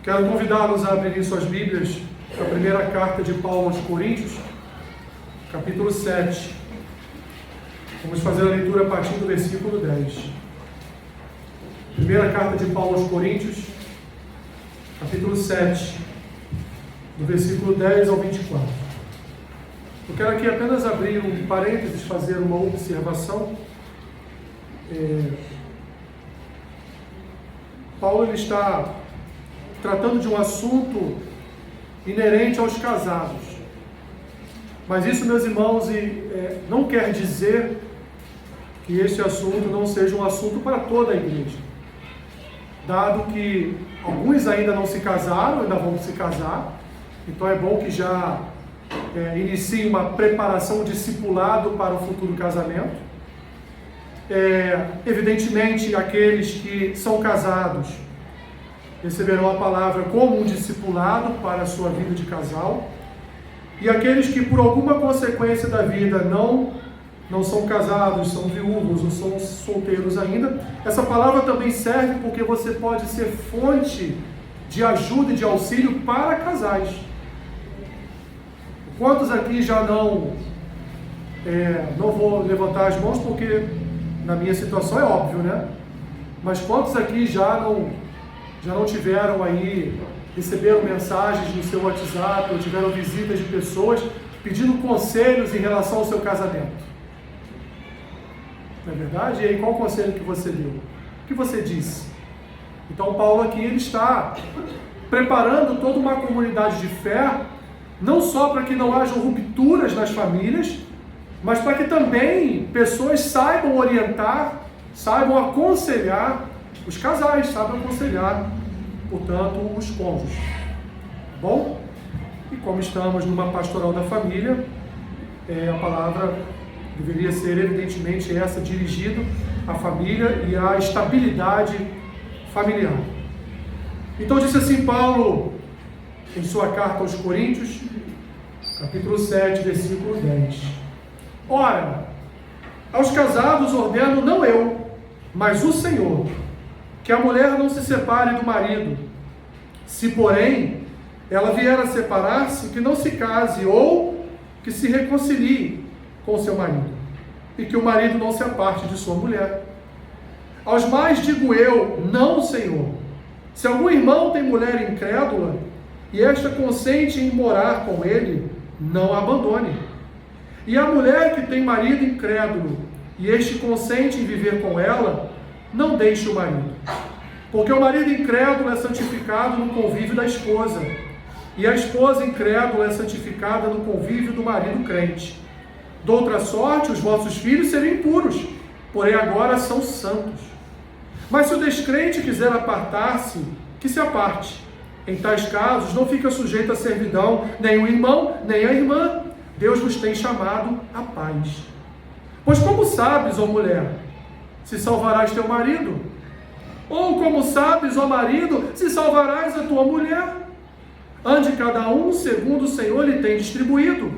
Quero convidá-los a abrirem suas Bíblias na primeira carta de Paulo aos Coríntios, capítulo 7. Vamos fazer a leitura a partir do versículo 10. Primeira carta de Paulo aos Coríntios, capítulo 7, do versículo 10 ao 24. Eu quero aqui apenas abrir um parênteses, fazer uma observação. Paulo ele está tratando de um assunto inerente aos casados. Mas isso, meus irmãos, não quer dizer que este assunto não seja um assunto para toda a igreja. Dado que alguns ainda não se casaram, ainda vão se casar, então é bom que já inicie uma preparação, um discipulado para o futuro casamento. Evidentemente, aqueles que são casados receberão a palavra como um discipulado para a sua vida de casal. E aqueles que por alguma consequência da vida não são casados, são viúvos ou são solteiros ainda, essa palavra também serve porque você pode ser fonte de ajuda e de auxílio para casais. Quantos aqui já não vou levantar as mãos porque na minha situação é óbvio, né? Mas quantos aqui já não tiveram aí, receberam mensagens no seu WhatsApp ou tiveram visitas de pessoas pedindo conselhos em relação ao seu casamento? Não é verdade? E aí, qual o conselho que você deu? O que você disse? Então, Paulo aqui ele está preparando toda uma comunidade de fé, não só para que não hajam rupturas nas famílias, mas para que também pessoas saibam orientar, saibam aconselhar os casais, saibam aconselhar, portanto, os cônjuges. Bom? E como estamos numa pastoral da família, a palavra deveria ser evidentemente essa, dirigido à família e à estabilidade familiar. Então disse assim Paulo, em sua carta aos Coríntios, capítulo 7, versículo 10. Ora, aos casados ordeno não eu, mas o Senhor, que a mulher não se separe do marido. Se, porém, ela vier a separar-se, que não se case, ou que se reconcilie com seu marido, e que o marido não se aparte de sua mulher. Aos mais digo eu, não, Senhor. Se algum irmão tem mulher incrédula, e esta consente em morar com ele, não a abandone. E a mulher que tem marido incrédulo, e este consente em viver com ela, não deixe o marido. Porque o marido incrédulo é santificado no convívio da esposa, e a esposa incrédula é santificada no convívio do marido crente. De outra sorte, os vossos filhos seriam impuros, porém agora são santos. Mas se o descrente quiser apartar-se, que se aparte. Em tais casos, não fica sujeito à servidão nem o irmão, nem a irmã. Deus vos tem chamado à paz. Pois como sabes, ó mulher, se salvarás teu marido? Ou como sabes, ó marido, se salvarás a tua mulher? Ande cada um segundo o Senhor lhe tem distribuído,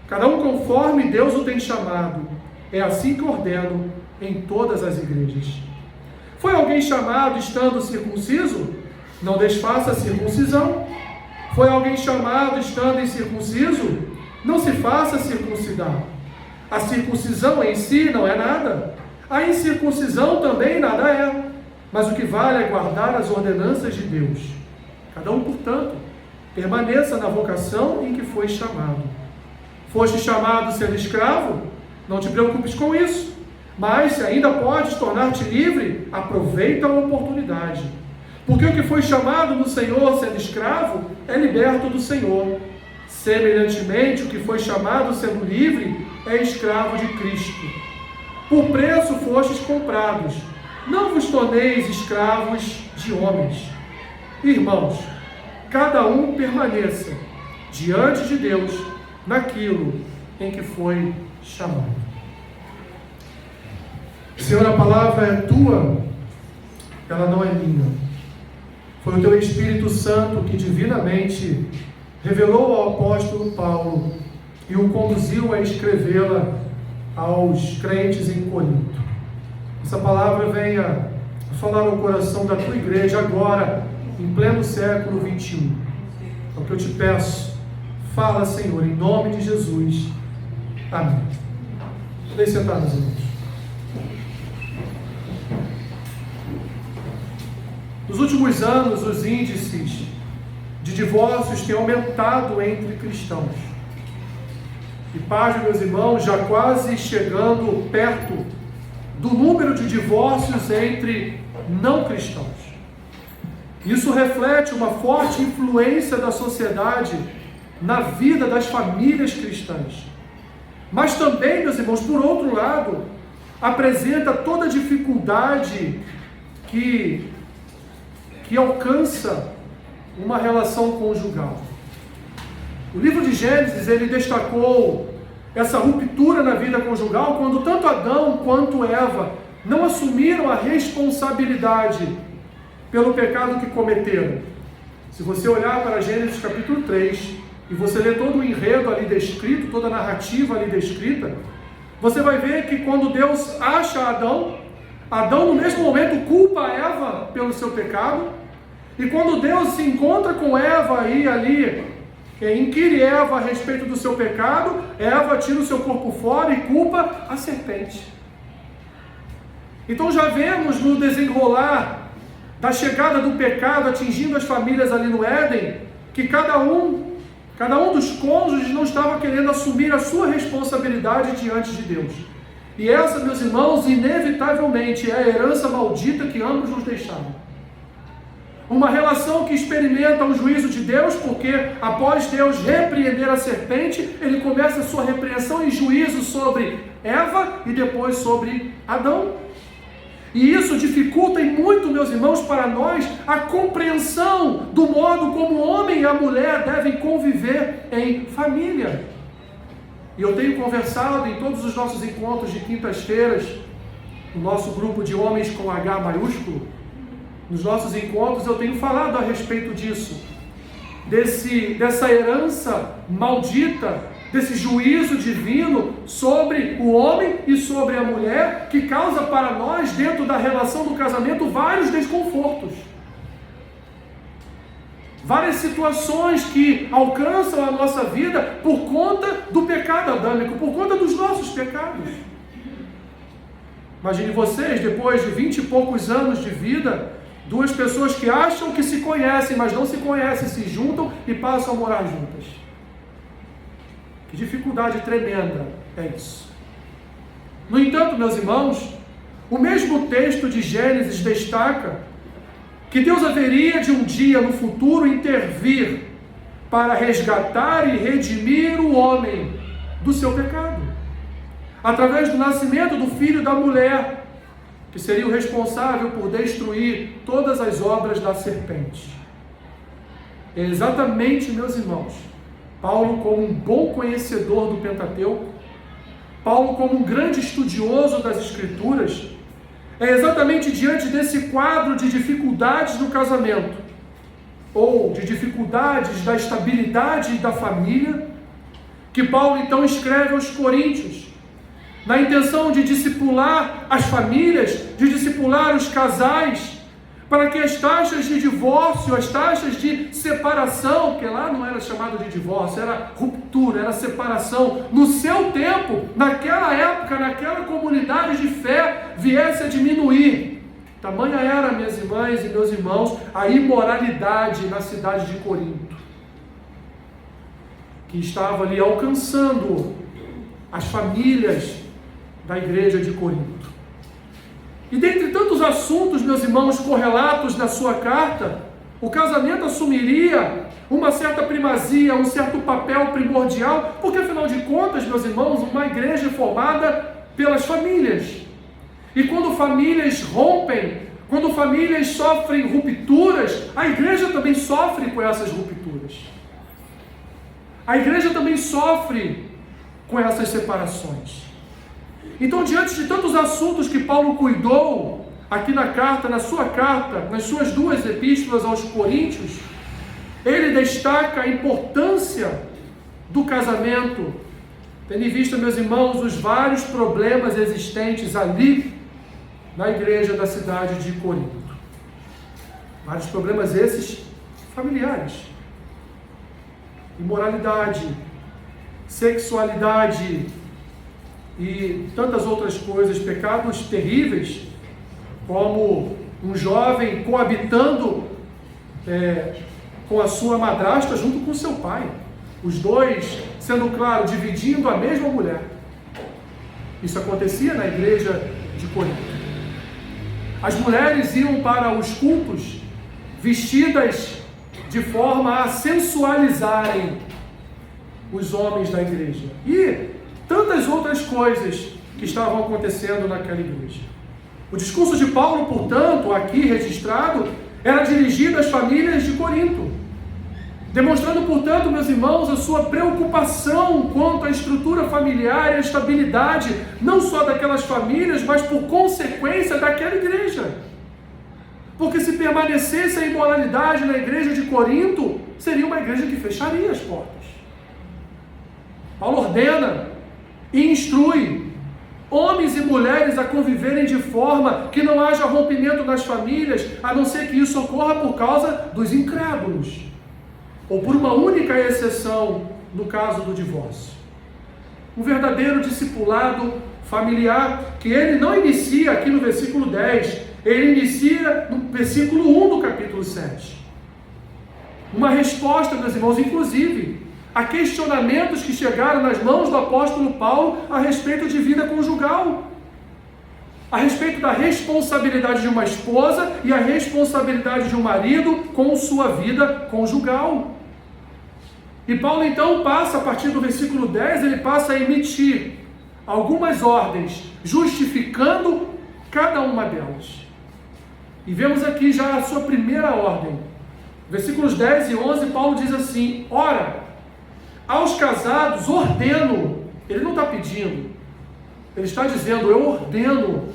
cada um conforme Deus o tem chamado. É assim que ordeno em todas as igrejas. Foi alguém chamado estando circunciso? Não desfaça a circuncisão. Foi alguém chamado estando incircunciso? Não se faça circuncidar. A circuncisão em si não é nada. A incircuncisão também nada é. Mas o que vale é guardar as ordenanças de Deus. Cada um, portanto, permaneça na vocação em que foi chamado. Foste chamado sendo escravo? Não te preocupes com isso. Mas se ainda podes tornar-te livre, aproveita a oportunidade. Porque o que foi chamado no Senhor sendo escravo, é liberto do Senhor. Semelhantemente, o que foi chamado sendo livre, é escravo de Cristo. Por preço fostes comprados. Não vos torneis escravos de homens. Irmãos, cada um permaneça diante de Deus naquilo em que foi chamado. Senhor, a palavra é tua, ela não é minha. Foi o teu Espírito Santo que divinamente revelou ao apóstolo Paulo e o conduziu a escrevê-la aos crentes em Corinto. Essa palavra venha falar no coração da tua igreja agora, em pleno século XXI. É o que eu te peço. Fala, Senhor, em nome de Jesus. Amém. Podem sentar, meus irmãos. Nos últimos anos, os índices de divórcios têm aumentado entre cristãos. E pasme, meus irmãos, já quase chegando perto do número de divórcios entre não cristãos. Isso reflete uma forte influência da sociedade na vida das famílias cristãs. Mas também, meus irmãos, por outro lado, apresenta toda a dificuldade que alcança uma relação conjugal. O livro de Gênesis, ele destacou essa ruptura na vida conjugal quando tanto Adão quanto Eva não assumiram a responsabilidade pelo pecado que cometeram. Se você olhar para Gênesis capítulo 3 e você ler todo o enredo ali descrito, toda a narrativa ali descrita, você vai ver que quando Deus acha Adão no mesmo momento culpa Eva pelo seu pecado, e quando Deus se encontra com Eva e ali inquire Eva a respeito do seu pecado, Eva tira o seu corpo fora e culpa a serpente. Então já vemos no desenrolar da chegada do pecado atingindo as famílias ali no Éden, que cada um dos cônjuges não estava querendo assumir a sua responsabilidade diante de Deus. E essa, meus irmãos, inevitavelmente é a herança maldita que ambos nos deixaram. Uma relação que experimenta o juízo de Deus, porque após Deus repreender a serpente, ele começa a sua repreensão e juízo sobre Eva e depois sobre Adão. E isso dificulta em muito, meus irmãos, para nós, a compreensão do modo como o homem e a mulher devem conviver em família. E eu tenho conversado em todos os nossos encontros de quintas-feiras, no nosso grupo de homens com H maiúsculo, nos nossos encontros eu tenho falado a respeito disso, dessa herança maldita, desse juízo divino sobre o homem e sobre a mulher, que causa para nós, dentro da relação do casamento, vários desconfortos. Várias situações que alcançam a nossa vida por conta do pecado adâmico, por conta dos nossos pecados. Imagine vocês, depois de 20 e poucos anos de vida, duas pessoas que acham que se conhecem, mas não se conhecem, se juntam e passam a morar juntas. Que dificuldade tremenda é isso. No entanto, meus irmãos, o mesmo texto de Gênesis destaca que Deus haveria de um dia no futuro intervir para resgatar e redimir o homem do seu pecado, através do nascimento do filho da mulher, que seria o responsável por destruir todas as obras da serpente. É exatamente, meus irmãos, Paulo, como um bom conhecedor do Pentateuco, Paulo, como um grande estudioso das Escrituras, é exatamente diante desse quadro de dificuldades no casamento, ou de dificuldades da estabilidade da família, que Paulo então escreve aos Coríntios, na intenção de discipular as famílias, de discipular os casais, para que as taxas de divórcio, as taxas de separação, que lá não era chamado de divórcio, era ruptura, era separação, no seu tempo, naquela época, naquela comunidade de fé, viesse a diminuir. Tamanha era, minhas irmãs e meus irmãos, a imoralidade na cidade de Corinto, que estava ali alcançando as famílias da igreja de Corinto. E dentre tantos assuntos, meus irmãos, correlatos na sua carta, o casamento assumiria uma certa primazia, um certo papel primordial, porque afinal de contas, meus irmãos, uma igreja é formada pelas famílias. E quando famílias rompem, quando famílias sofrem rupturas, a igreja também sofre com essas rupturas. A igreja também sofre com essas separações. Então, diante de tantos assuntos que Paulo cuidou aqui na carta, na sua carta, nas suas duas epístolas aos Coríntios, ele destaca a importância do casamento, tendo em vista, meus irmãos, os vários problemas existentes ali na igreja da cidade de Corinto. Vários problemas esses familiares. Imoralidade, sexualidade e tantas outras coisas, pecados terríveis, como um jovem coabitando com a sua madrasta junto com seu pai. Os dois, sendo claro, dividindo a mesma mulher. Isso acontecia na igreja de Corinto. As mulheres iam para os cultos vestidas de forma a sensualizarem os homens da igreja. E tantas outras coisas que estavam acontecendo naquela igreja. O discurso de Paulo, portanto, aqui registrado, era dirigido às famílias de Corinto, demonstrando, portanto, meus irmãos, a sua preocupação quanto à estrutura familiar e à estabilidade, não só daquelas famílias, mas por consequência daquela igreja. Porque se permanecesse a imoralidade na igreja de Corinto, seria uma igreja que fecharia as portas. Paulo ordena e instrui homens e mulheres a conviverem de forma que não haja rompimento nas famílias, a não ser que isso ocorra por causa dos incrédulos, ou por uma única exceção no caso do divórcio. Um verdadeiro discipulado familiar que ele não inicia aqui no versículo 10, ele inicia no versículo 1 do capítulo 7. Uma resposta, meus irmãos, inclusive, a questionamentos que chegaram nas mãos do apóstolo Paulo a respeito de vida conjugal, a respeito da responsabilidade de uma esposa e a responsabilidade de um marido com sua vida conjugal. E Paulo então passa, a partir do versículo 10, ele passa a emitir algumas ordens, justificando cada uma delas. E vemos aqui já a sua primeira ordem. Versículos 10 e 11, Paulo diz assim: ora, aos casados ordeno, ele não está pedindo, ele está dizendo, eu ordeno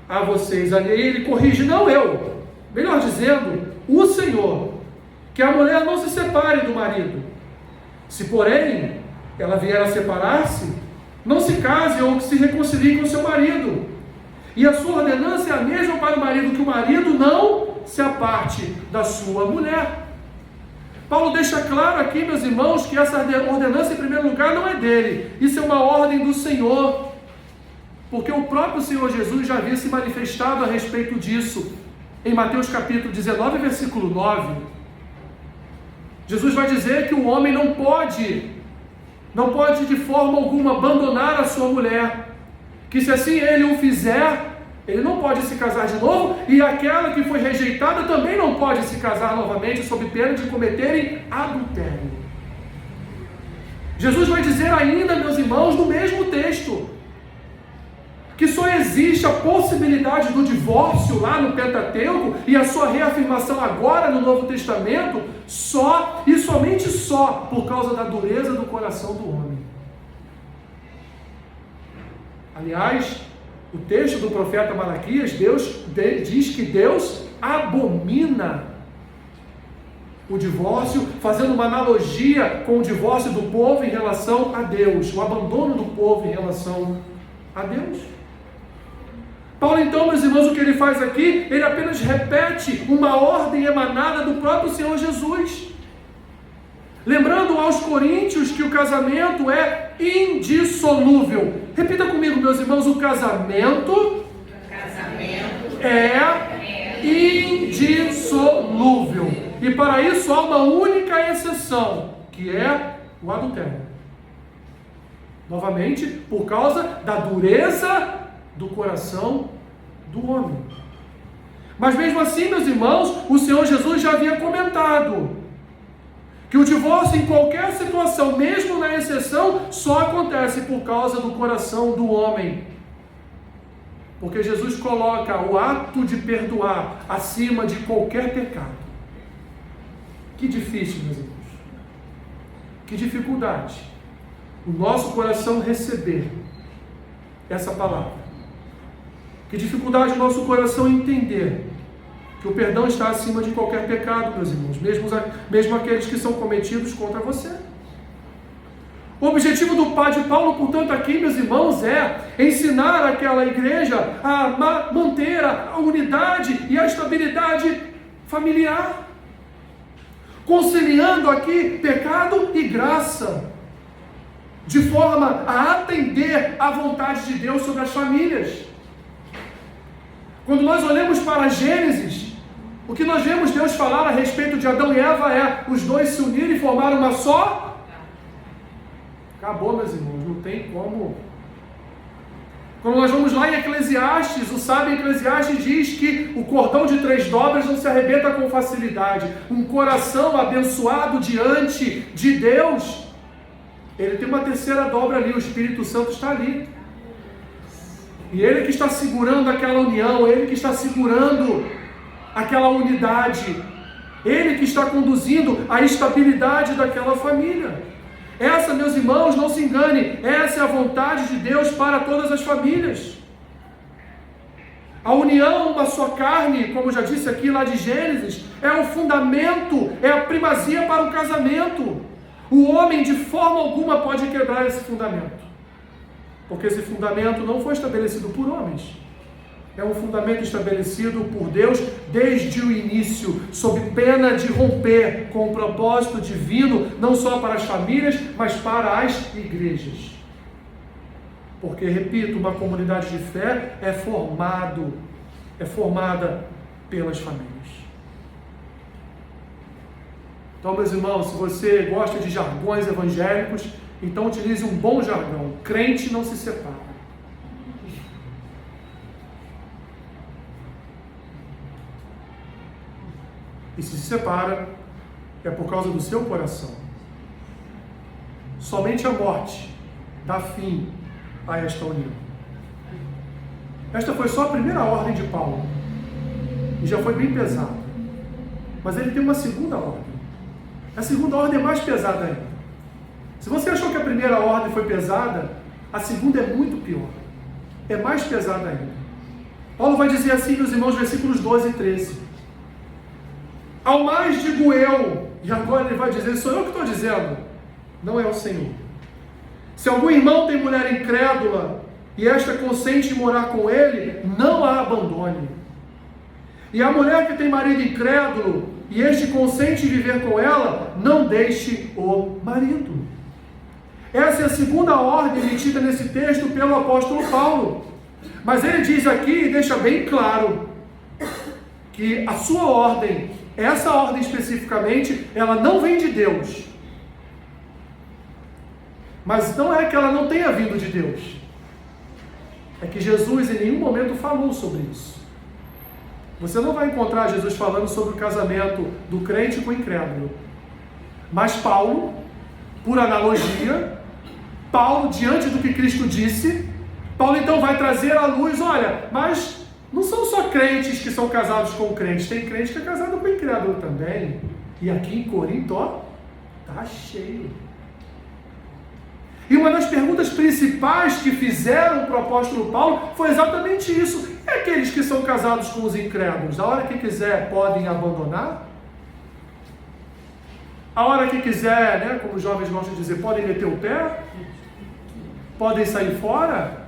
a vocês, aí ele corrige, não eu, melhor dizendo, o Senhor, que a mulher não se separe do marido. Se porém ela vier a separar-se, não se case ou que se reconcilie com seu marido. E a sua ordenança é a mesma para o marido, que o marido não se aparte da sua mulher. Paulo deixa claro aqui, meus irmãos, que essa ordenança, em primeiro lugar, não é dele. Isso é uma ordem do Senhor. Porque o próprio Senhor Jesus já havia se manifestado a respeito disso. Em Mateus capítulo 19, versículo 9. Jesus vai dizer que o homem não pode de forma alguma abandonar a sua mulher. Que se assim ele o fizer, ele não pode se casar de novo, e aquela que foi rejeitada também não pode se casar novamente, sob pena de cometerem adultério. Jesus vai dizer ainda, meus irmãos, no mesmo texto, que só existe a possibilidade do divórcio lá no Pentateuco, e a sua reafirmação agora no Novo Testamento, só e somente só por causa da dureza do coração do homem. Aliás, o texto do profeta Malaquias, diz que Deus abomina o divórcio, fazendo uma analogia com o divórcio do povo em relação a Deus, o abandono do povo em relação a Deus. Paulo, então, meus irmãos, o que ele faz aqui, ele apenas repete uma ordem emanada do próprio Senhor Jesus. Lembrando aos coríntios que o casamento é indissolúvel. Repita comigo, meus irmãos, o casamento é indissolúvel. E para isso há uma única exceção, que é o adultério. Novamente, por causa da dureza do coração do homem. Mas mesmo assim, meus irmãos, o Senhor Jesus já havia comentado que o divórcio em qualquer situação, mesmo na exceção, só acontece por causa do coração do homem. Porque Jesus coloca o ato de perdoar acima de qualquer pecado. Que difícil, meus irmãos. Que dificuldade o nosso coração receber essa palavra. Que dificuldade o nosso coração entender que o perdão está acima de qualquer pecado, meus irmãos, mesmo aqueles que são cometidos contra você. O objetivo do Pai de Paulo, portanto, aqui, meus irmãos, é ensinar aquela igreja a manter a unidade e a estabilidade familiar, conciliando aqui pecado e graça, de forma a atender à vontade de Deus sobre as famílias. Quando nós olhamos para Gênesis, o que nós vemos Deus falar a respeito de Adão e Eva é: os dois se uniram e formaram uma só. Acabou, meus irmãos, não tem como. Quando nós vamos lá em Eclesiastes, o sábio Eclesiastes diz que o cordão de 3 dobras não se arrebenta com facilidade. Um coração abençoado diante de Deus, ele tem uma 3ª dobra ali, o Espírito Santo está ali. E ele que está segurando aquela união, ele que está segurando aquela unidade, ele que está conduzindo a estabilidade daquela família. Essa, meus irmãos, não se engane, essa é a vontade de Deus para todas as famílias. A união, uma só carne, como já disse aqui lá de Gênesis, é o fundamento, é a primazia para o casamento. O homem de forma alguma pode quebrar esse fundamento, porque esse fundamento não foi estabelecido por homens. É um fundamento estabelecido por Deus desde o início, sob pena de romper com o propósito divino, não só para as famílias, mas para as igrejas. Porque, repito, uma comunidade de fé é formada pelas famílias. Então, meus irmãos, se você gosta de jargões evangélicos, então utilize um bom jargão: crente não se separa. E se separa, é por causa do seu coração. Somente a morte dá fim a esta união. Esta foi só a primeira ordem de Paulo, e já foi bem pesada. Mas ele tem uma segunda ordem. A segunda ordem é mais pesada ainda. Se você achou que a primeira ordem foi pesada, a segunda é muito pior. É mais pesada ainda. Paulo vai dizer assim, meus irmãos, versículos 12 e 13. Ao mais digo eu, e agora ele vai dizer: sou eu que estou dizendo, não é o Senhor. Se algum irmão tem mulher incrédula, e esta consente em morar com ele, não a abandone. E a mulher que tem marido incrédulo, e este consente em viver com ela, não deixe o marido. Essa é a segunda ordem emitida nesse texto pelo apóstolo Paulo. Mas ele diz aqui, e deixa bem claro, que a sua ordem, essa ordem especificamente, ela não vem de Deus. Mas não é que ela não tenha vindo de Deus. É que Jesus em nenhum momento falou sobre isso. Você não vai encontrar Jesus falando sobre o casamento do crente com o incrédulo. Mas Paulo, por analogia, Paulo, diante do que Cristo disse, Paulo então vai trazer à luz: olha, mas não são só crentes que são casados com crentes, tem crente que é casado com incrédulo também. E aqui em Corinto, ó, tá cheio. E uma das perguntas principais que fizeram para o apóstolo Paulo foi exatamente isso: e aqueles que são casados com os incrédulos, a hora que quiser podem abandonar? A hora que quiser, né, como os jovens gostam de dizer, podem meter o pé? Podem sair fora?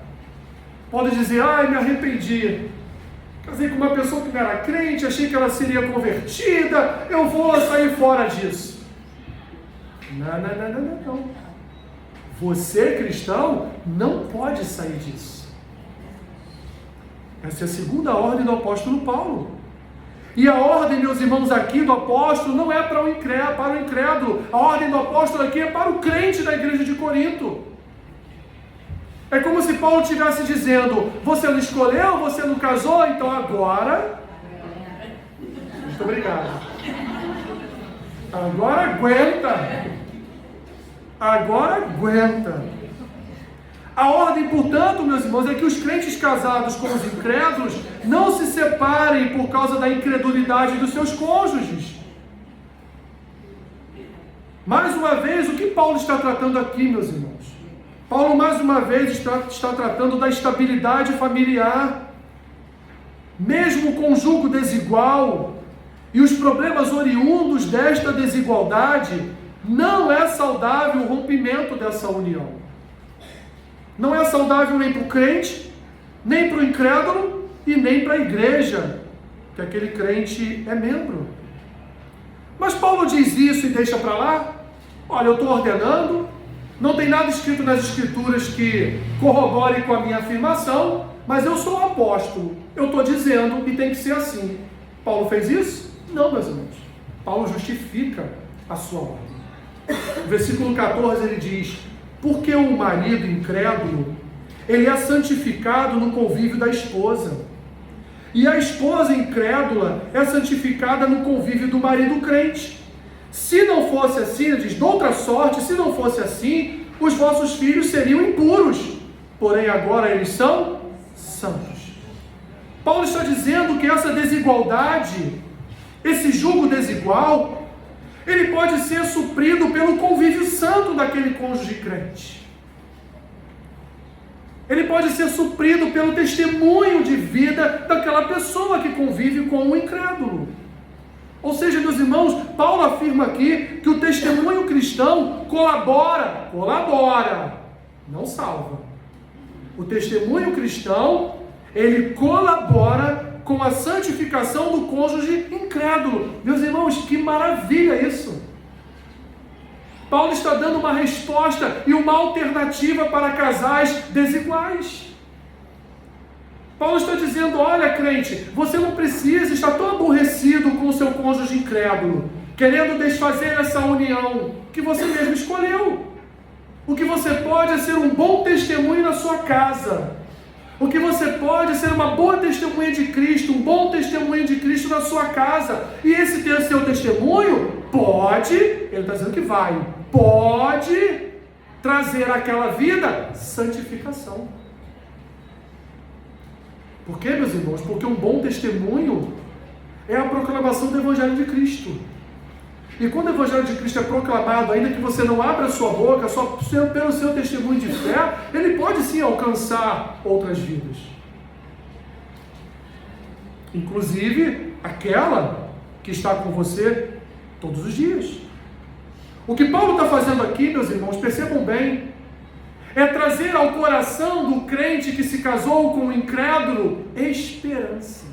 Podem dizer: ai, me arrependi, casei com uma pessoa que não era crente, achei que ela seria convertida, eu vou sair fora disso. Não. Você, cristão, não pode sair disso. Essa é a segunda ordem do apóstolo Paulo. E a ordem, meus irmãos, aqui do apóstolo não é para o incrédulo. A ordem do apóstolo aqui é para o crente da igreja de Corinto. É como se Paulo estivesse dizendo: você não escolheu, você não casou, então agora... Muito obrigado. Agora aguenta. Agora aguenta. A ordem, portanto, meus irmãos, é que os crentes casados com os incrédulos não se separem por causa da incredulidade dos seus cônjuges. Mais uma vez, o que Paulo está tratando aqui, meus irmãos? Paulo, mais uma vez, está tratando da estabilidade familiar. Mesmo com o julgo desigual e os problemas oriundos desta desigualdade, não é saudável o rompimento dessa união. Não é saudável nem para o crente, nem para o incrédulo e nem para a igreja, que aquele crente é membro. Mas Paulo diz isso e deixa para lá? Olha, eu estou ordenando, não tem nada escrito nas Escrituras que corrobore com a minha afirmação, mas eu sou um apóstolo, eu estou dizendo e tem que ser assim. Paulo fez isso? Não, meus irmãos. Paulo justifica a sua ordem. No versículo 14 ele diz: porque o marido incrédulo, ele é santificado no convívio da esposa, e a esposa incrédula é santificada no convívio do marido crente. Se não fosse assim, ele diz, de outra sorte, se não fosse assim, os vossos filhos seriam impuros, porém agora eles são santos. Paulo está dizendo que essa desigualdade, esse jugo desigual, ele pode ser suprido pelo convívio santo daquele cônjuge crente. Ele pode ser suprido pelo testemunho de vida daquela pessoa que convive com o incrédulo. Ou seja, meus irmãos, Paulo afirma aqui que o testemunho cristão colabora, não salva. O testemunho cristão, ele colabora com a santificação do cônjuge incrédulo. Meus irmãos, que maravilha isso! Paulo está dando uma resposta e uma alternativa para casais desiguais. Paulo está dizendo, olha crente, você não precisa estar tão aborrecido com o seu cônjuge incrédulo, querendo desfazer essa união que você mesmo escolheu. O que você pode é ser um bom testemunho na sua casa. O que você pode é ser uma boa testemunha de Cristo, um bom testemunho de Cristo na sua casa. E esse seu testemunho pode, ele está dizendo que vai, pode trazer àquela vida santificação. Por quê, meus irmãos? Porque um bom testemunho é a proclamação do Evangelho de Cristo. E quando o Evangelho de Cristo é proclamado, ainda que você não abra a sua boca, só pelo seu testemunho de fé, ele pode sim alcançar outras vidas. Inclusive, aquela que está com você todos os dias. O que Paulo está fazendo aqui, meus irmãos, percebam bem, é trazer ao coração do crente que se casou com o incrédulo esperança.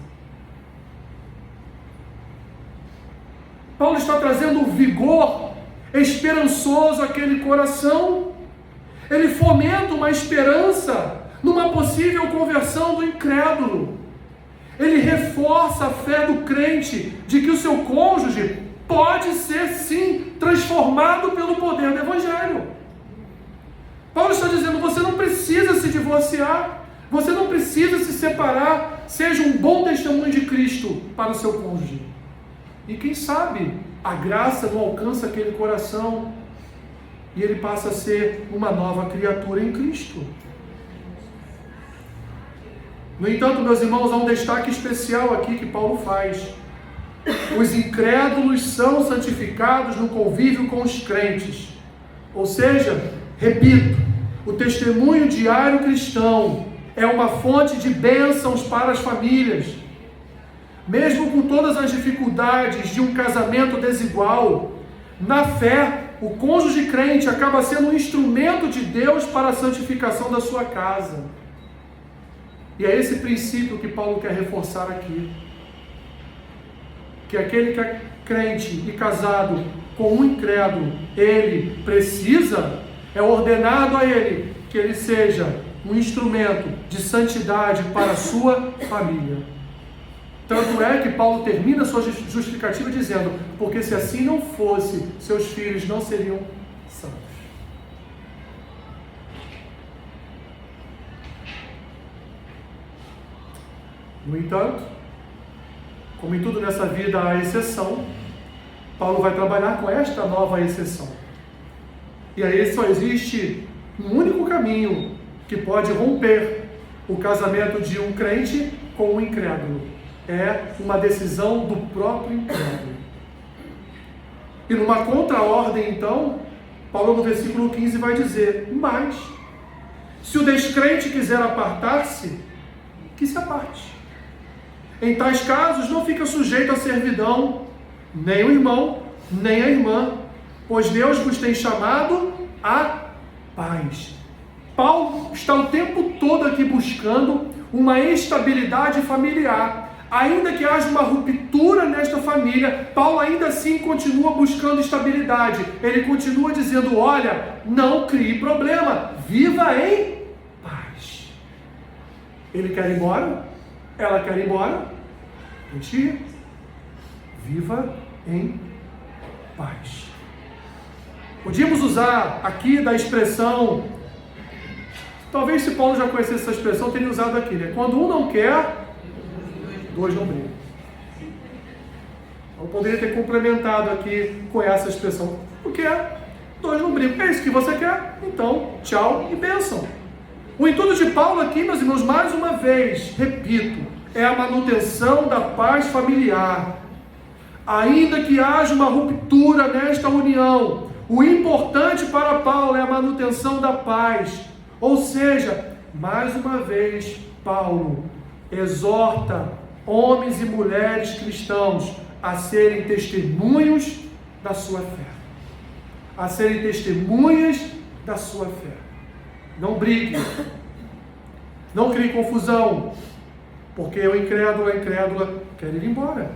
Paulo está trazendo um vigor esperançoso àquele coração. Ele fomenta uma esperança numa possível conversão do incrédulo. Ele reforça a fé do crente de que o seu cônjuge pode ser sim transformado pelo poder do Evangelho. Paulo está dizendo, você não precisa se divorciar, você não precisa se separar, seja um bom testemunho de Cristo para o seu cônjuge. E quem sabe a graça não alcança aquele coração e ele passa a ser uma nova criatura em Cristo. No entanto, meus irmãos, há um destaque especial aqui que Paulo faz. Os incrédulos são santificados no convívio com os crentes. Ou seja, repito, o testemunho diário cristão é uma fonte de bênçãos para as famílias. Mesmo com todas as dificuldades de um casamento desigual, na fé, o cônjuge crente acaba sendo um instrumento de Deus para a santificação da sua casa. E é esse princípio que Paulo quer reforçar aqui. Que aquele que é crente e casado com um incrédulo, ele precisa, é ordenado a ele que ele seja um instrumento de santidade para a sua família. Tanto é que Paulo termina sua justificativa dizendo, porque se assim não fosse, seus filhos não seriam santos. No entanto, como em tudo nessa vida há exceção, Paulo vai trabalhar com esta nova exceção. E aí só existe um único caminho que pode romper o casamento de um crente com um incrédulo. É uma decisão do próprio incrédulo. E numa contra-ordem, então, Paulo no versículo 15 vai dizer, mas, se o descrente quiser apartar-se, que se aparte. Em tais casos, não fica sujeito à servidão, nem o irmão, nem a irmã, pois Deus vos tem chamado à paz. Paulo está o tempo todo aqui buscando uma estabilidade familiar, Ainda que haja uma ruptura nesta família, Paulo ainda assim continua buscando estabilidade. Ele continua dizendo, olha, não crie problema, viva em paz. Ele quer ir embora, ela quer ir embora, deixe ir. Viva em paz. Podíamos usar aqui da expressão, talvez se Paulo já conhecesse essa expressão, teria usado aqui, né? Quando um não quer, dois não brigam. Eu poderia ter complementado aqui com essa expressão. O que é? Dois não brigam. É isso que você quer? Então, tchau e bênção. O intuito de Paulo aqui, meus irmãos, mais uma vez, repito, é a manutenção da paz familiar. Ainda que haja uma ruptura nesta união, o importante para Paulo é a manutenção da paz. Ou seja, mais uma vez, Paulo exorta homens e mulheres cristãos a serem testemunhos da sua fé. A serem testemunhas da sua fé. Não briguem. Não crie confusão. Porque o incrédulo, a incrédula quer ir embora.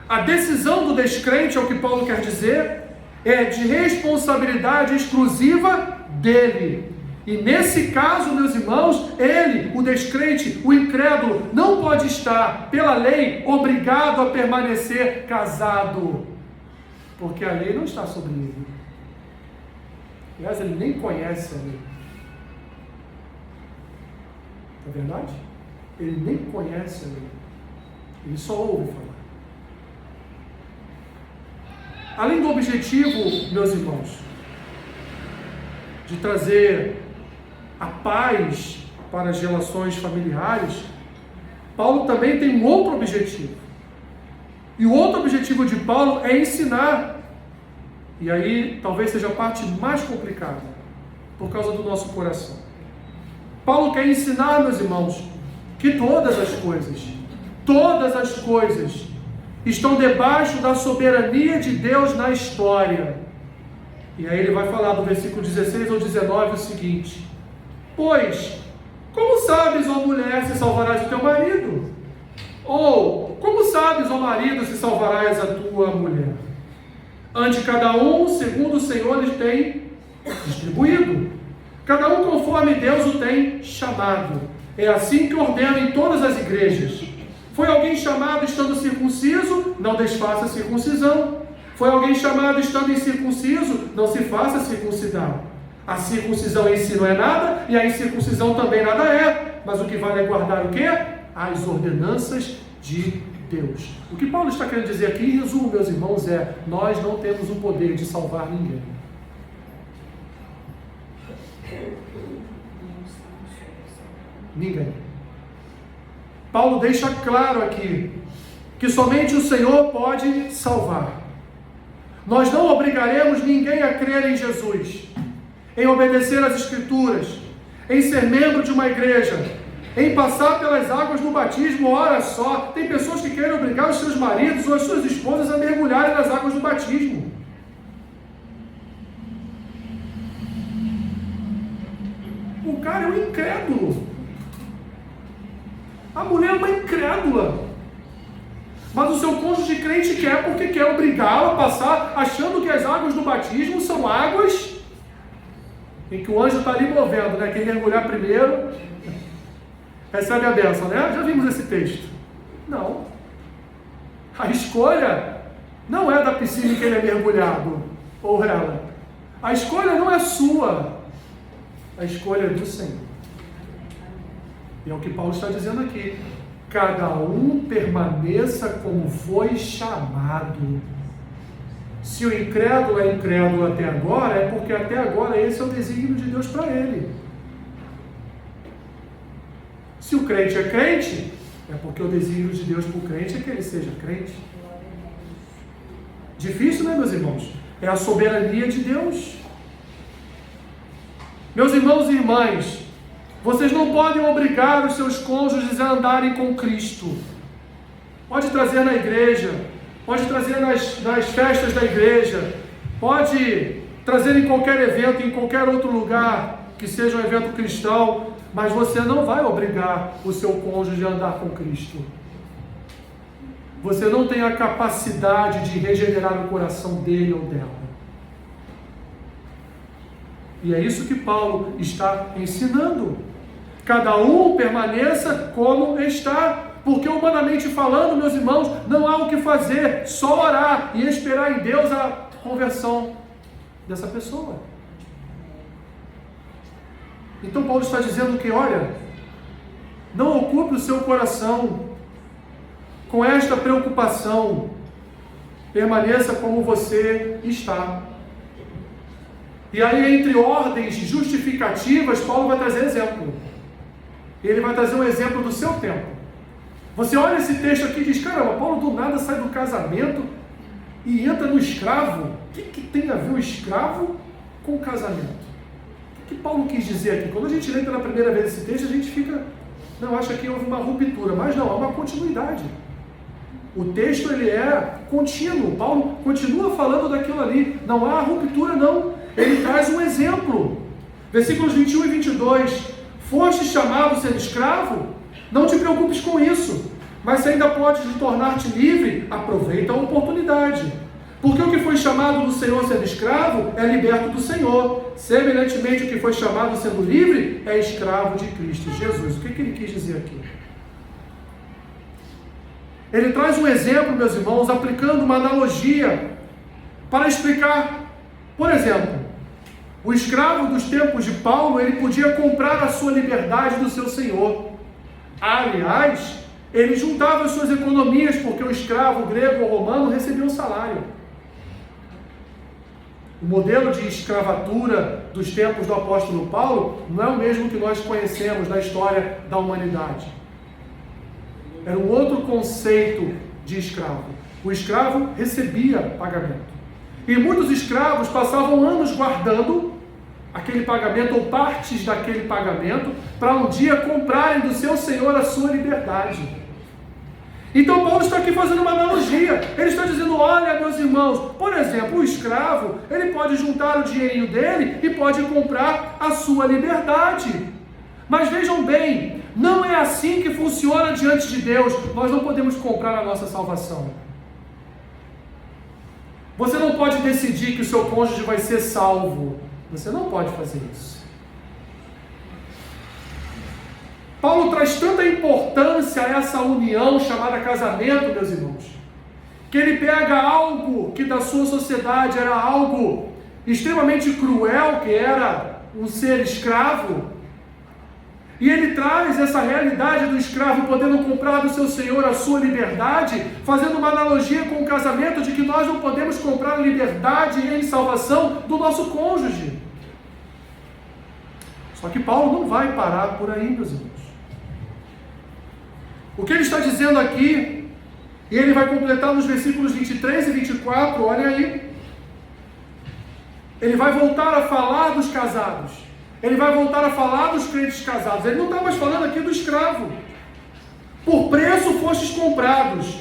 A decisão do descrente, é o que Paulo quer dizer, é de responsabilidade exclusiva dele. E nesse caso, meus irmãos, ele, o descrente, o incrédulo, não pode estar, pela lei, obrigado a permanecer casado. Porque a lei não está sobre ele. Aliás, ele nem conhece a lei. Não é verdade? Ele nem conhece a lei. Ele só ouve falar. Além do objetivo, meus irmãos, de trazer a paz para as relações familiares, Paulo também tem um outro objetivo. E o outro objetivo de Paulo é ensinar. E aí talvez seja a parte mais complicada, por causa do nosso coração. Paulo quer ensinar, meus irmãos, que todas as coisas estão debaixo da soberania de Deus na história. E aí ele vai falar do versículo 16 ao 19 o seguinte: pois, como sabes, ó mulher, se salvarás o teu marido? Ou, como sabes, ó marido, se salvarás a tua mulher? Ante cada um, segundo o Senhor lhes tem distribuído. Cada um conforme Deus o tem chamado. É assim que ordena em todas as igrejas. Foi alguém chamado estando circunciso? Não desfaça a circuncisão. Foi alguém chamado estando incircunciso? Não se faça circuncidar. A circuncisão em si não é nada, e a incircuncisão também nada é. Mas o que vale é guardar o quê? As ordenanças de Deus. O que Paulo está querendo dizer aqui, em resumo, meus irmãos, é: nós não temos o poder de salvar ninguém. Ninguém. Paulo deixa claro aqui que somente o Senhor pode salvar. Nós não obrigaremos ninguém a crer em Jesus, em obedecer às Escrituras, em ser membro de uma igreja, em passar pelas águas do batismo. Ora só, tem pessoas que querem obrigar os seus maridos ou as suas esposas a mergulharem nas águas do batismo. O cara é um incrédulo. A mulher é uma incrédula. Mas o seu cônjuge crente quer, porque quer obrigá-la a passar, achando que as águas do batismo são águas em que o anjo está ali movendo, né? Quem mergulhar primeiro recebe a bênção, né? Já vimos esse texto. Não. A escolha não é da piscina em que ele é mergulhado, ou ela. A escolha não é sua. A escolha é do Senhor. E é o que Paulo está dizendo aqui. Cada um permaneça como foi chamado. Se o incrédulo é incrédulo até agora, é porque até agora esse é o desígnio de Deus para ele. Se o crente é crente, é porque o desígnio de Deus para o crente é que ele seja crente. Difícil, né, meus irmãos? É a soberania de Deus. Meus irmãos e irmãs, vocês não podem obrigar os seus cônjuges a andarem com Cristo. Pode trazer na igreja, pode trazer nas festas da igreja, pode trazer em qualquer evento, em qualquer outro lugar, que seja um evento cristão, mas você não vai obrigar o seu cônjuge a andar com Cristo. você não tem a capacidade de regenerar o coração dele ou dela. E é isso que Paulo está ensinando. Cada um permaneça como está, porque humanamente falando, meus irmãos, não há o que fazer, só orar e esperar em Deus a conversão dessa pessoa. Então Paulo está dizendo que, olha, não ocupe o seu coração com esta preocupação, permaneça como você está. E aí, entre ordens justificativas, Paulo vai trazer exemplo. Ele vai trazer um exemplo do seu tempo. Você olha esse texto aqui e diz, caramba, Paulo do nada sai do casamento e entra no escravo. O que tem a ver o escravo com o casamento? O que Paulo quis dizer aqui? Quando a gente lê pela primeira vez esse texto, a gente fica, não, acha que houve uma ruptura, mas não, há uma continuidade. O texto, ele é contínuo. Paulo continua falando daquilo ali. Não há ruptura, não. Ele traz um exemplo. Versículos 21 e 22. Foste chamado sendo escravo? Não te preocupes com isso. Mas se ainda podes tornar-te livre, aproveita a oportunidade. Porque o que foi chamado do Senhor sendo escravo é liberto do Senhor. Semelhantemente, o que foi chamado sendo livre é escravo de Cristo Jesus. O que ele quis dizer aqui? Ele traz um exemplo, meus irmãos, aplicando uma analogia para explicar. Por exemplo, o escravo dos tempos de Paulo, ele podia comprar a sua liberdade do seu senhor. Aliás, ele juntava as suas economias, porque o escravo grego ou romano recebia um salário. O modelo de escravatura dos tempos do apóstolo Paulo não é o mesmo que nós conhecemos na história da humanidade. Era um outro conceito de escravo. O escravo recebia pagamento. E muitos escravos passavam anos guardando aquele pagamento ou partes daquele pagamento para um dia comprarem do seu senhor a sua liberdade. Então Paulo está aqui fazendo uma analogia. Ele está dizendo, olha, meus irmãos, por exemplo, o escravo, ele pode juntar o dinheirinho dele e pode comprar a sua liberdade. Mas vejam bem, não é assim que funciona diante de Deus. Nós não podemos comprar a nossa salvação. Você não pode decidir que o seu cônjuge vai ser salvo. Você não pode fazer isso. Paulo traz tanta importância a essa união chamada casamento, meus irmãos, que ele pega algo que da sua sociedade era algo extremamente cruel, que era um ser escravo, e ele traz essa realidade do escravo podendo comprar do seu senhor a sua liberdade, fazendo uma analogia com o casamento, de que nós não podemos comprar liberdade e salvação do nosso cônjuge. Só que Paulo não vai parar por aí, meus irmãos. O que ele está dizendo aqui, e ele vai completar nos versículos 23 e 24, olha aí. Ele vai voltar a falar dos casados. Ele vai voltar a falar dos crentes casados. Ele não está mais falando aqui do escravo. Por preço fostes comprados.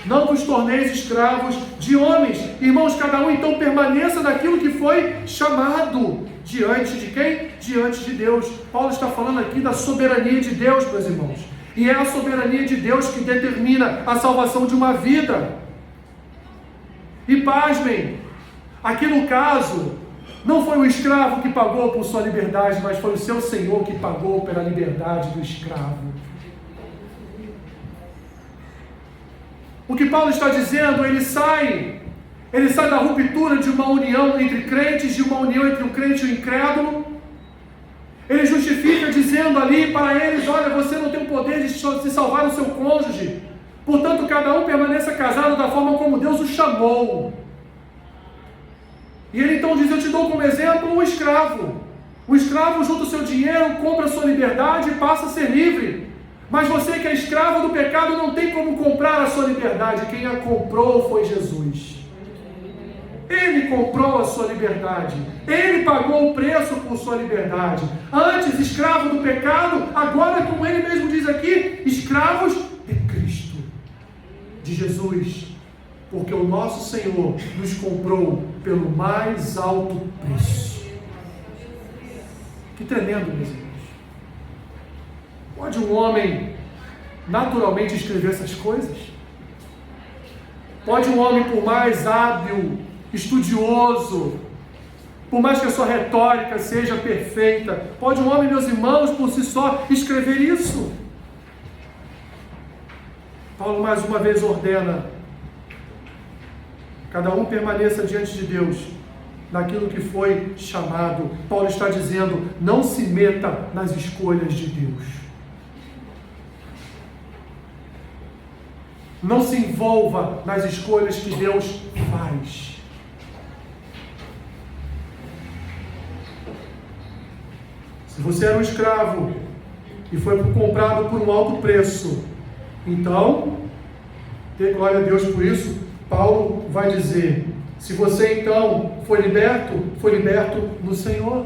Não vos torneis escravos de homens. Irmãos, cada um então permaneça naquilo que foi chamado. Diante de quem? Diante de Deus. Paulo está falando aqui da soberania de Deus, meus irmãos. E é a soberania de Deus que determina a salvação de uma vida. E pasmem, aqui no caso, não foi o escravo que pagou por sua liberdade, mas foi o seu senhor que pagou pela liberdade do escravo. O que Paulo está dizendo, ele sai da ruptura de uma união entre crentes, de uma união entre o crente e o incrédulo. Ele justifica dizendo ali para eles, olha, você não tem o poder de se salvar o seu cônjuge, portanto cada um permaneça casado da forma como Deus o chamou. E ele então diz, eu te dou como exemplo um escravo. O escravo junta o seu dinheiro, compra a sua liberdade e passa a ser livre. Mas você que é escravo do pecado não tem como comprar a sua liberdade. Quem a comprou foi Jesus. Ele comprou a sua liberdade. Ele pagou o preço por sua liberdade. Antes, escravo do pecado, agora, como ele mesmo diz aqui, escravos de Cristo, de Jesus. Porque o nosso Senhor nos comprou pelo mais alto preço. Que tremendo, meus irmãos. Pode um homem naturalmente escrever essas coisas? Pode um homem, por mais hábil, estudioso, por mais que a sua retórica seja perfeita, pode um homem, meus irmãos, por si só, escrever isso? Paulo mais uma vez ordena: cada um permaneça diante de Deus, naquilo que foi chamado. Paulo está dizendo: não se meta nas escolhas de Deus. Não se envolva nas escolhas que Deus faz. Se você era um escravo e foi comprado por um alto preço, então, dê glória a Deus por isso. Paulo vai dizer: se você então foi liberto no Senhor.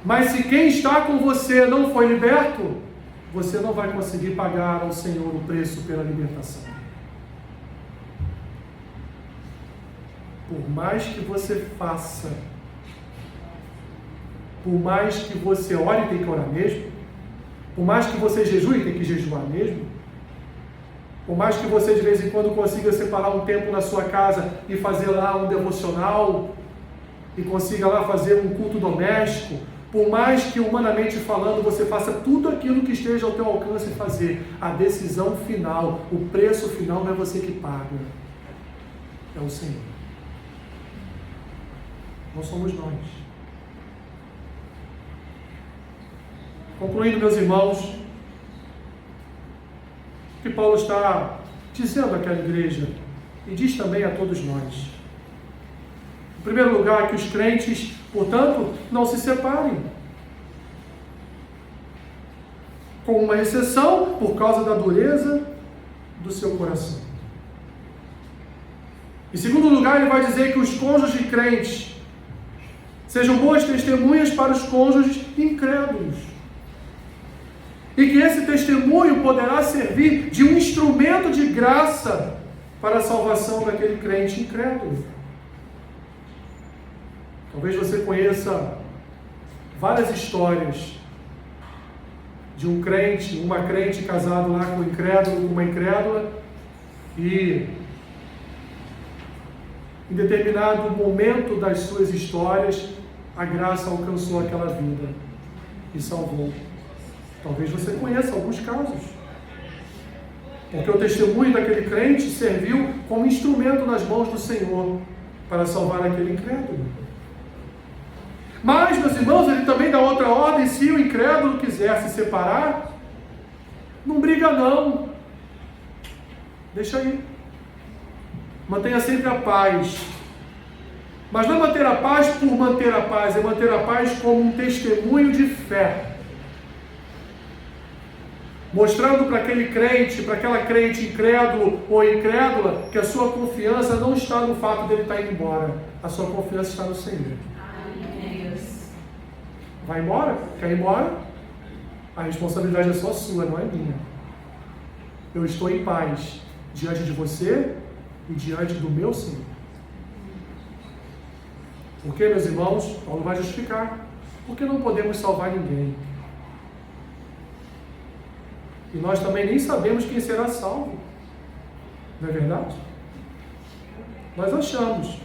Mas se quem está com você não foi liberto, você não vai conseguir pagar ao Senhor o preço pela libertação. Por mais que você faça, por mais que você ore, tem que orar mesmo, por mais que você jejue, tem que jejuar mesmo, por mais que você de vez em quando consiga separar um tempo na sua casa e fazer lá um devocional, e consiga lá fazer um culto doméstico, por mais que humanamente falando você faça tudo aquilo que esteja ao teu alcance fazer, a decisão final, o preço final não é você que paga, é o Senhor. Não somos nós. Concluindo, meus irmãos, o que Paulo está dizendo àquela igreja, e diz também a todos nós. Em primeiro lugar, que os crentes, portanto, não se separem. Com uma exceção, por causa da dureza do seu coração. Em segundo lugar, ele vai dizer que os cônjuges crentes sejam boas testemunhas para os cônjuges incrédulos. E que esse testemunho poderá servir de um instrumento de graça para a salvação daquele crente incrédulo. Talvez você conheça várias histórias de um crente, uma crente casado lá com um incrédulo, com uma incrédula, e em determinado momento das suas histórias, a graça alcançou aquela vida e salvou. Talvez você conheça alguns casos, porque o testemunho daquele crente serviu como instrumento nas mãos do Senhor para salvar aquele incrédulo. Mas, meus irmãos, ele também dá outra ordem: se o incrédulo quiser se separar, não briga não, deixa aí, mantenha sempre a paz. Mas não é manter a paz por manter a paz, é manter a paz como um testemunho de fé, mostrando para aquele crente, para aquela crente incrédulo ou incrédula, que a sua confiança não está no fato dele estar indo embora, a sua confiança está no Senhor. Vai embora? Quer ir embora? A responsabilidade é só sua, não é minha. Eu estou em paz diante de você e diante do meu Senhor. Por que, meus irmãos? Paulo vai justificar. Porque não podemos salvar ninguém. E nós também nem sabemos quem será salvo. Não é verdade? Nós achamos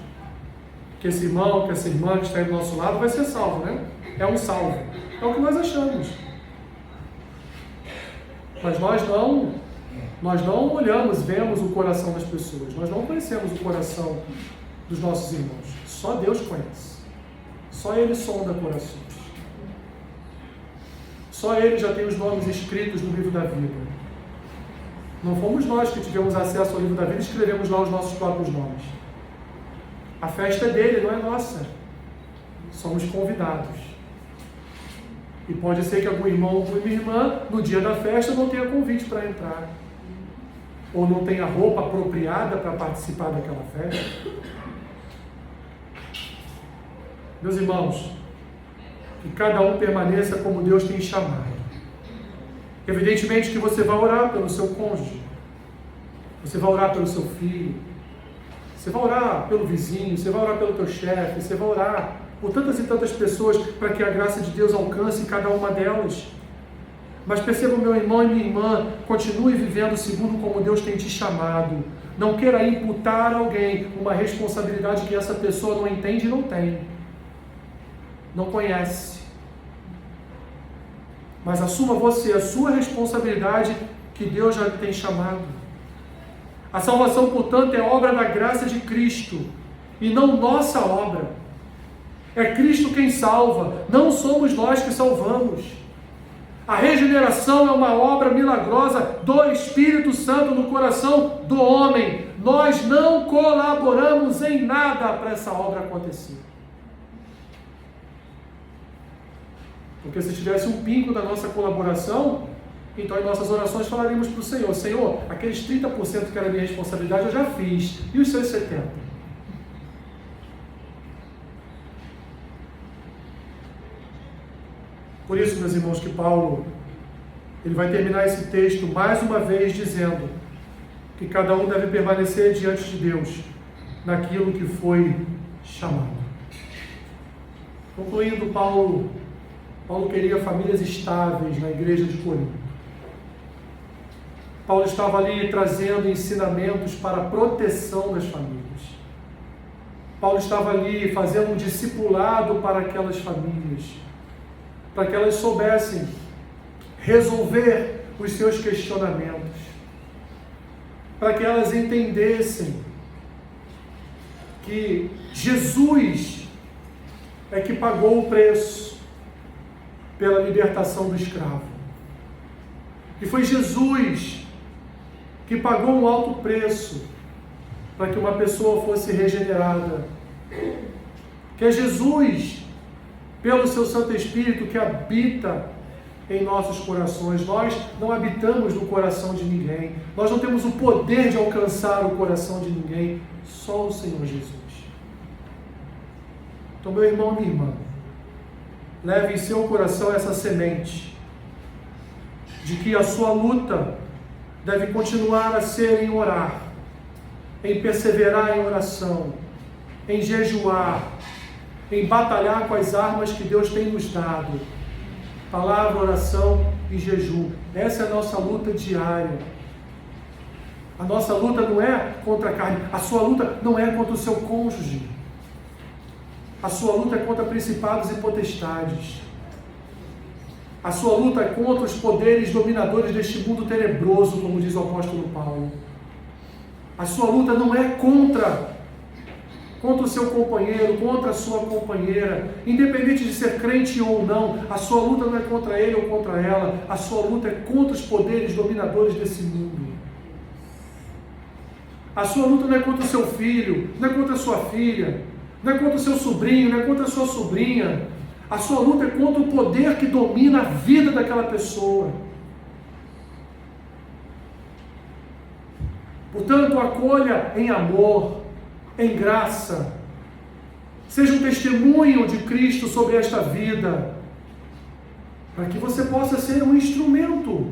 que esse irmão, que essa irmã que está aí do nosso lado vai ser salvo, né? É um salvo. É o que nós achamos. Mas nós não olhamos, vemos o coração das pessoas. Nós não conhecemos o coração dos nossos irmãos. Só Deus conhece. Só Ele sonda corações. Só Ele já tem os nomes escritos no livro da vida. Não fomos nós que tivemos acesso ao livro da vida e escrevemos lá os nossos próprios nomes. A festa é dele, não é nossa. Somos convidados. E pode ser que algum irmão ou alguma irmã, no dia da festa, não tenha convite para entrar. Ou não tenha roupa apropriada para participar daquela festa. Meus irmãos, que cada um permaneça como Deus tem chamado. Evidentemente que você vai orar pelo seu cônjuge. Você vai orar pelo seu filho. Você vai orar pelo vizinho. Você vai orar pelo teu chefe. Você vai orar por tantas e tantas pessoas, para que a graça de Deus alcance cada uma delas. Mas perceba, meu irmão e minha irmã, continue vivendo segundo como Deus tem te chamado. Não queira imputar a alguém uma responsabilidade que essa pessoa não entende e não tem. Não conhece. Mas assuma você a sua responsabilidade que Deus já lhe tem chamado. A salvação, portanto, é obra da graça de Cristo e não nossa obra. É Cristo quem salva, não somos nós que salvamos. A regeneração é uma obra milagrosa do Espírito Santo no coração do homem. Nós não colaboramos em nada para essa obra acontecer. Porque se tivesse um pingo da nossa colaboração, então em nossas orações falaríamos para o Senhor: Senhor, aqueles 30% que era minha responsabilidade eu já fiz, e os seus 70%? Por isso, meus irmãos, que Paulo ele vai terminar esse texto mais uma vez dizendo que cada um deve permanecer diante de Deus naquilo que foi chamado. Concluindo, Paulo queria famílias estáveis na igreja de Corinto. Paulo estava ali trazendo ensinamentos para a proteção das famílias. Paulo estava ali fazendo um discipulado para aquelas famílias, para que elas soubessem resolver os seus questionamentos, para que elas entendessem que Jesus é que pagou o preço pela libertação do escravo. E foi Jesus que pagou um alto preço para que uma pessoa fosse regenerada. Que é Jesus, pelo seu Santo Espírito, que habita em nossos corações. Nós não habitamos no coração de ninguém. Nós não temos o poder de alcançar o coração de ninguém. Só o Senhor Jesus. Então, meu irmão, minha irmã, leve em seu coração essa semente de que a sua luta deve continuar a ser em orar, em perseverar em oração, em jejuar, em batalhar com as armas que Deus tem nos dado. Palavra, oração e jejum. Essa é a nossa luta diária. A nossa luta não é contra a carne. A sua luta não é contra o seu cônjuge. A sua luta é contra principados e potestades. A sua luta é contra os poderes dominadores deste mundo tenebroso, como diz o apóstolo Paulo. A sua luta não é contra o seu companheiro, contra a sua companheira, independente de ser crente ou não. A sua luta não é contra ele ou contra ela. A sua luta é contra os poderes dominadores desse mundo. A sua luta não é contra o seu filho, não é contra a sua filha, não é contra o seu sobrinho, não é contra a sua sobrinha. A sua luta é contra o poder que domina a vida daquela pessoa. Portanto, acolha em amor, em graça. Seja um testemunho de Cristo sobre esta vida, para que você possa ser um instrumento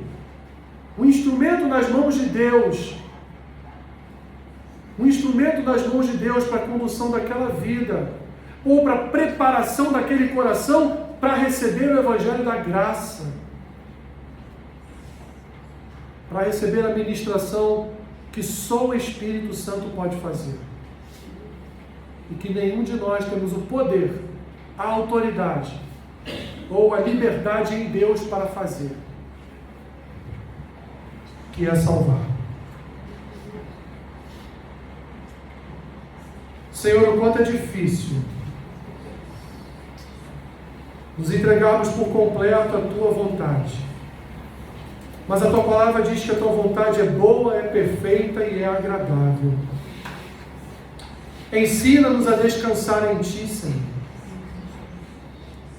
nas mãos de Deus, um instrumento nas mãos de Deus para a condução daquela vida, ou para a preparação daquele coração para receber o Evangelho da graça, para receber a ministração que só o Espírito Santo pode fazer. E que nenhum de nós temos o poder, a autoridade ou a liberdade em Deus para fazer, que é salvar. Senhor, o quanto é difícil nos entregarmos por completo à Tua vontade. Mas a Tua palavra diz que a Tua vontade é boa, é perfeita e é agradável. Ensina-nos a descansar em Ti, Senhor.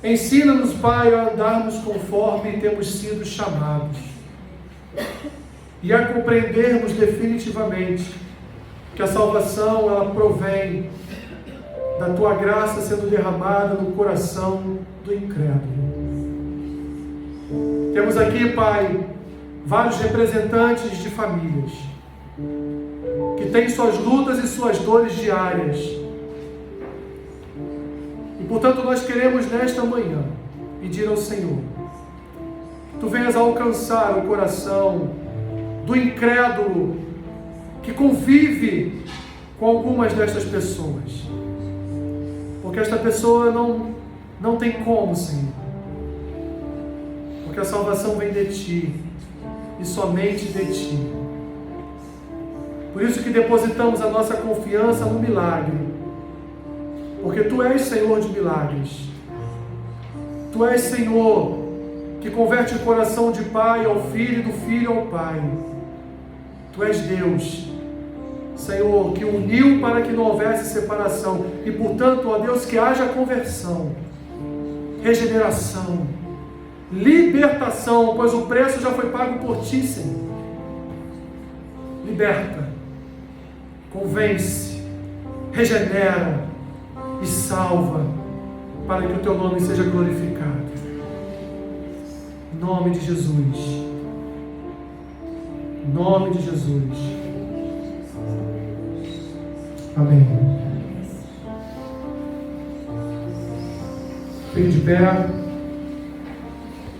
Ensina-nos, Pai, a andarmos conforme temos sido chamados e a compreendermos definitivamente que a salvação, ela provém da Tua graça sendo derramada no coração do incrédulo. Temos aqui, Pai, vários representantes de famílias que têm suas lutas e suas dores diárias. E, portanto, nós queremos nesta manhã pedir ao Senhor que Tu venhas alcançar o coração do incrédulo que convive com algumas destas pessoas. Porque esta pessoa não tem como, Senhor. Porque a salvação vem de Ti, e somente de Ti. Por isso que depositamos a nossa confiança no milagre. Porque Tu és Senhor de milagres. Tu és Senhor que converte o coração de pai ao filho e do filho ao pai. Tu és Deus, Senhor, que uniu para que não houvesse separação. E portanto, ó Deus, que haja conversão, regeneração, libertação, pois o preço já foi pago por Ti, Senhor. Liberta, convence, regenera e salva, para que o Teu nome seja glorificado. Em nome de Jesus. Em nome de Jesus. Amém. Fique de pé.